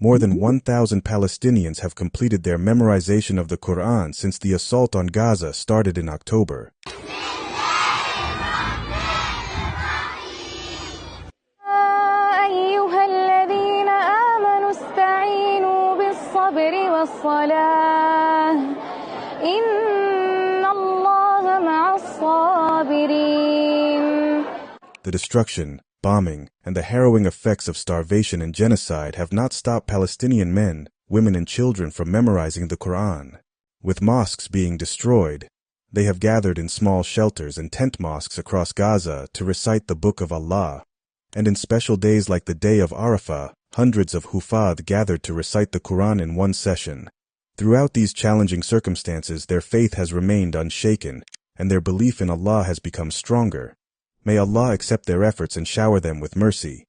More than 1,000 Palestinians have completed their memorization of the Quran since the assault on Gaza started in October. The destruction, bombing, and the harrowing effects of starvation and genocide have not stopped Palestinian men, women, and children from memorizing the Quran. With mosques being destroyed, they have gathered in small shelters and tent mosques across Gaza to recite the Book of Allah. And in special days like the day of Arafah, hundreds of Hufad gathered to recite the Quran in one session. Throughout these challenging circumstances, their faith has remained unshaken, and their belief in Allah has become stronger. May Allah accept their efforts and shower them with mercy.